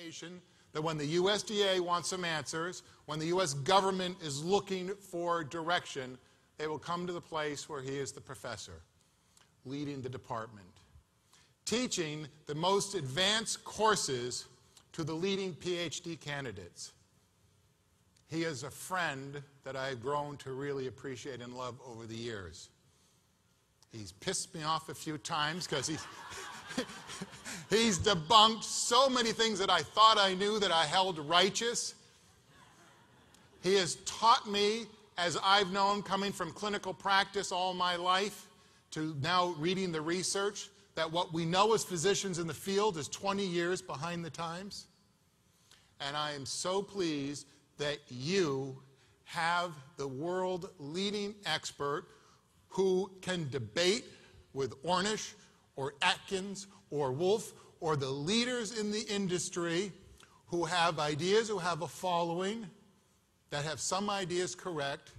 information that when the USDA wants some answers, when the U.S. government is looking for direction, they will come to the place where he is the professor, leading the department, teaching the most advanced courses to the leading PhD candidates. He is a friend that I've grown to really appreciate and love over the years. He's pissed me off a few times because he's debunked so many things that I thought I knew that I held righteous. He has taught me, as I've known coming from clinical practice all my life to now reading the research, that what we know as physicians in the field is 20 years behind the times. And I am so pleased that you have the world-leading expert who can debate with Ornish or Atkins or Wolf or the leaders in the industry who have ideas, who have a following, that have some ideas correct,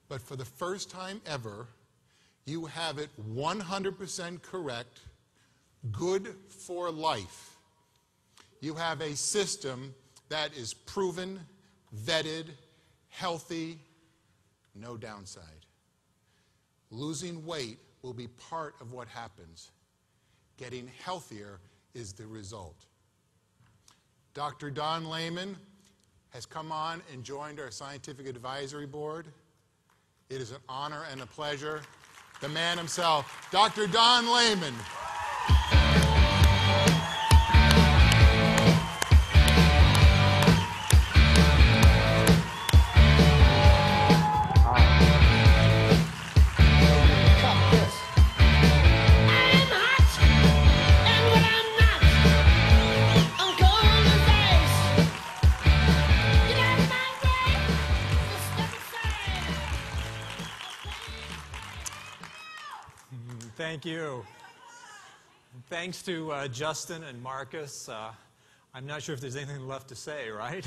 but for the first time ever, you have it 100% correct, good for life. You have a system that is proven, vetted, healthy, no downside. Losing weight will be part of what happens. Getting healthier is the result. Dr. Don Layman has come on and joined our scientific advisory board. It is an honor and a pleasure. The man himself, Dr. Don Layman. Thank you. Thanks to Justin and Marcus. I'm not sure if there's anything left to say, right?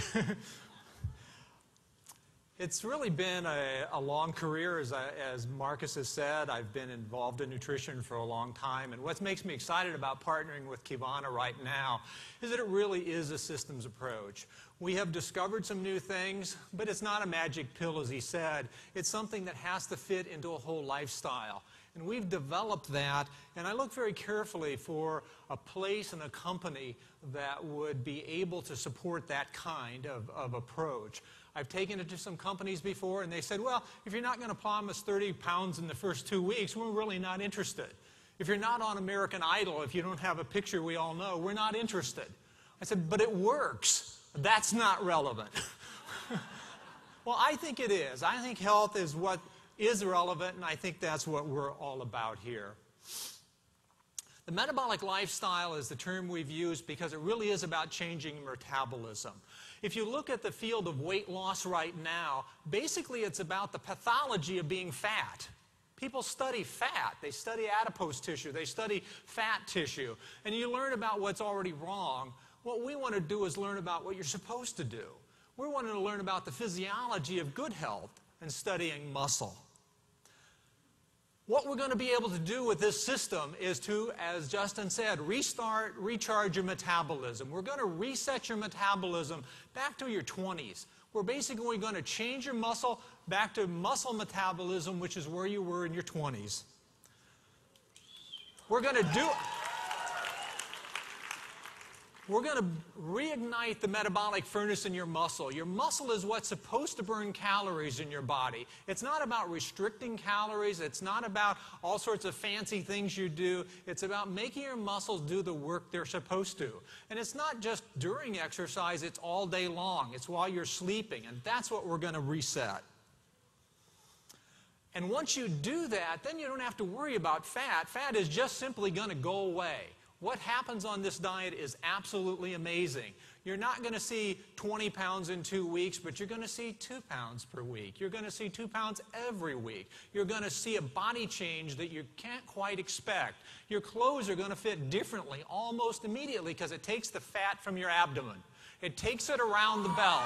It's really been a long career, as Marcus has said. I've been involved in nutrition for a long time, and what makes me excited about partnering with Qivana right now is that it really is a systems approach. We have discovered some new things, but it's not a magic pill, as he said. It's something that has to fit into a whole lifestyle. And we've developed that, and I look very carefully for a place and a company that would be able to support that kind of approach. I've taken it to some companies before, and they said, well, if you're not going to promise 30 pounds in the first 2 weeks, we're really not interested. If you're not on American Idol, if you don't have a picture we all know, we're not interested. I said, but it works. That's not relevant. Well, I think it is. I think health is what is relevant, and I think that's what we're all about here. The metabolic lifestyle is the term we've used because it really is about changing metabolism. If you look at the field of weight loss right now, basically it's about the pathology of being fat. People study fat. They study adipose tissue. They study fat tissue. And you learn about what's already wrong. What we want to do is learn about what you're supposed to do. We're wanting to learn about the physiology of good health and studying muscle. What we're going to be able to do with this system is to, as Justin said, restart, recharge your metabolism. We're going to reset your metabolism back to your 20s. We're basically going to change your muscle back to muscle metabolism, which is where you were in your 20s. We're going to reignite the metabolic furnace in your muscle. Your muscle is what's supposed to burn calories in your body. It's not about restricting calories. It's not about all sorts of fancy things you do. It's about making your muscles do the work they're supposed to. And it's not just during exercise. It's all day long. It's while you're sleeping. And that's what we're going to reset. And once you do that, then you don't have to worry about fat. Fat is just simply going to go away. What happens on this diet is absolutely amazing. You're not going to see 20 pounds in 2 weeks, but you're going to see 2 pounds per week. You're going to see 2 pounds every week. You're going to see a body change that you can't quite expect. Your clothes are going to fit differently almost immediately because it takes the fat from your abdomen. It takes it around the belt.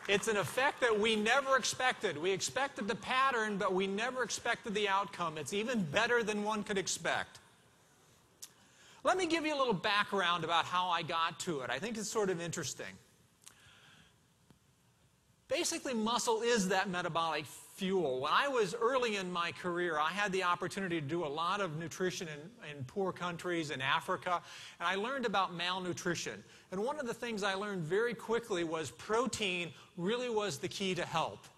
It's an effect that we never expected. We expected the pattern, but we never expected the outcome. It's even better than one could expect. Let me give you a little background about how I got to it. I think it's sort of interesting. Basically, muscle is that metabolic fuel. When I was early in my career, I had the opportunity to do a lot of nutrition in poor countries in Africa, and I learned about malnutrition. And one of the things I learned very quickly was protein really was the key to health.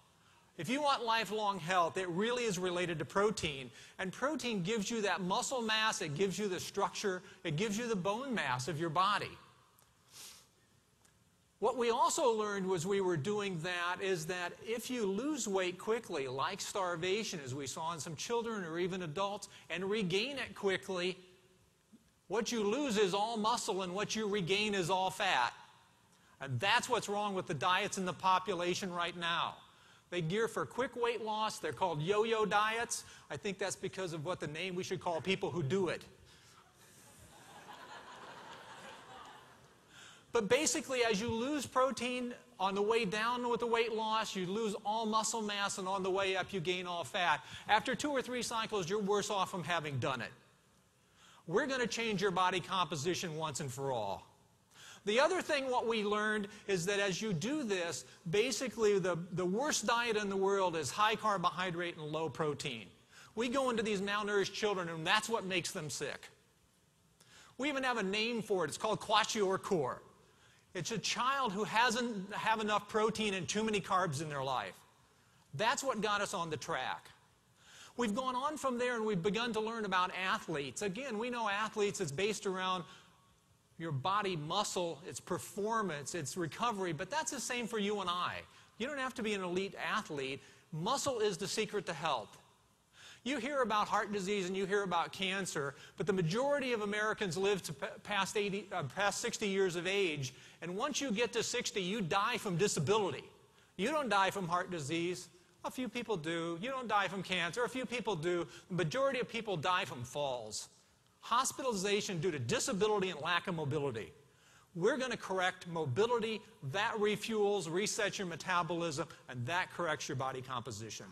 If you want lifelong health, it really is related to protein. And protein gives you that muscle mass, it gives you the structure, it gives you the bone mass of your body. What we also learned was we were doing that is that if you lose weight quickly, like starvation, as we saw in some children or even adults, and regain it quickly, what you lose is all muscle and what you regain is all fat. And that's what's wrong with the diets in the population right now. They gear for quick weight loss. They're called yo-yo diets. I think that's because of what the name we should call people who do it. But basically, as you lose protein, on the way down with the weight loss, you lose all muscle mass, and on the way up, you gain all fat. After 2 or 3 cycles, you're worse off from having done it. We're going to change your body composition once and for all. The other thing what we learned is that as you do this, basically the worst diet in the world is high carbohydrate and low protein. We go into these malnourished children, and that's what makes them sick. We even have a name for it. It's called kwashiorkor. It's a child who hasn't have enough protein and too many carbs in their life. That's what got us on the track. We've gone on from there and we've begun to learn about athletes. Again, we know athletes, it's based around your body muscle, its performance, its recovery, but that's the same for you and I. You don't have to be an elite athlete. Muscle is the secret to health. You hear about heart disease and you hear about cancer, but the majority of Americans live to past 60 years of age, and once you get to 60, you die from disability. You don't die from heart disease. A few people do. You don't die from cancer. A few people do. The majority of people die from falls. Hospitalization due to disability and lack of mobility. We're going to correct mobility. That refuels, resets your metabolism, and that corrects your body composition.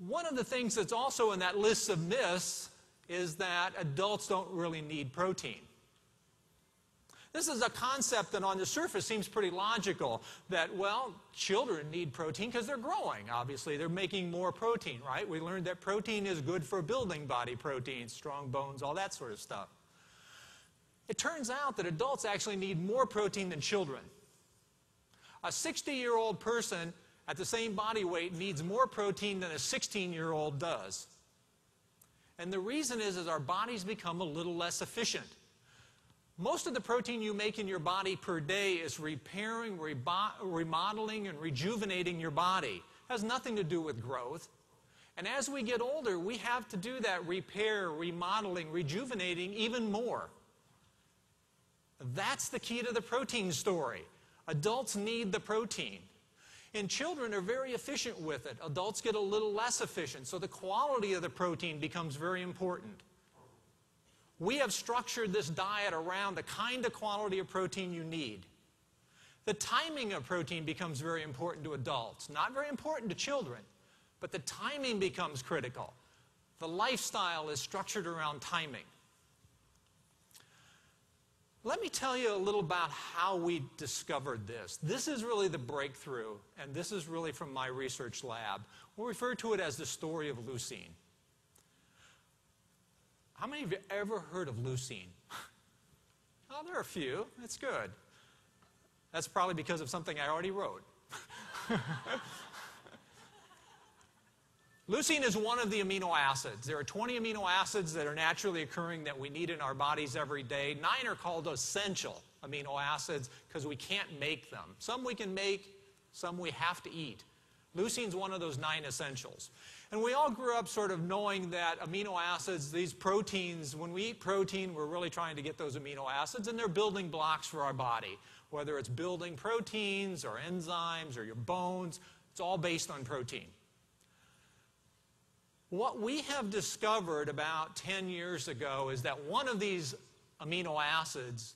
One of the things that's also in that list of myths is that adults don't really need protein. This is a concept that on the surface seems pretty logical, that, well, children need protein because they're growing, obviously. They're making more protein, right? We learned that protein is good for building body proteins, strong bones, all that sort of stuff. It turns out that adults actually need more protein than children. A 60-year-old person at the same body weight needs more protein than a 16-year-old does. And the reason is our bodies become a little less efficient. Most of the protein you make in your body per day is repairing, remodeling, and rejuvenating your body. It has nothing to do with growth. And as we get older, we have to do that repair, remodeling, rejuvenating even more. That's the key to the protein story. Adults need the protein. And children are very efficient with it. Adults get a little less efficient, so the quality of the protein becomes very important. We have structured this diet around the kind of quality of protein you need. The timing of protein becomes very important to adults, not very important to children, but the timing becomes critical. The lifestyle is structured around timing. Let me tell you a little about how we discovered this. This is really the breakthrough, and this is really from my research lab. We'll refer to it as the story of leucine. How many of you ever heard of leucine? Oh, there are a few. It's good. That's probably because of something I already wrote. Leucine is one of the amino acids. There are 20 amino acids that are naturally occurring that we need in our bodies every day. 9 are called essential amino acids because we can't make them. Some we can make, some we have to eat. Leucine is one of those 9 essentials. And we all grew up sort of knowing that amino acids, these proteins, when we eat protein, we're really trying to get those amino acids, and they're building blocks for our body. Whether it's building proteins or enzymes or your bones, it's all based on protein. What we have discovered about 10 years ago is that one of these amino acids,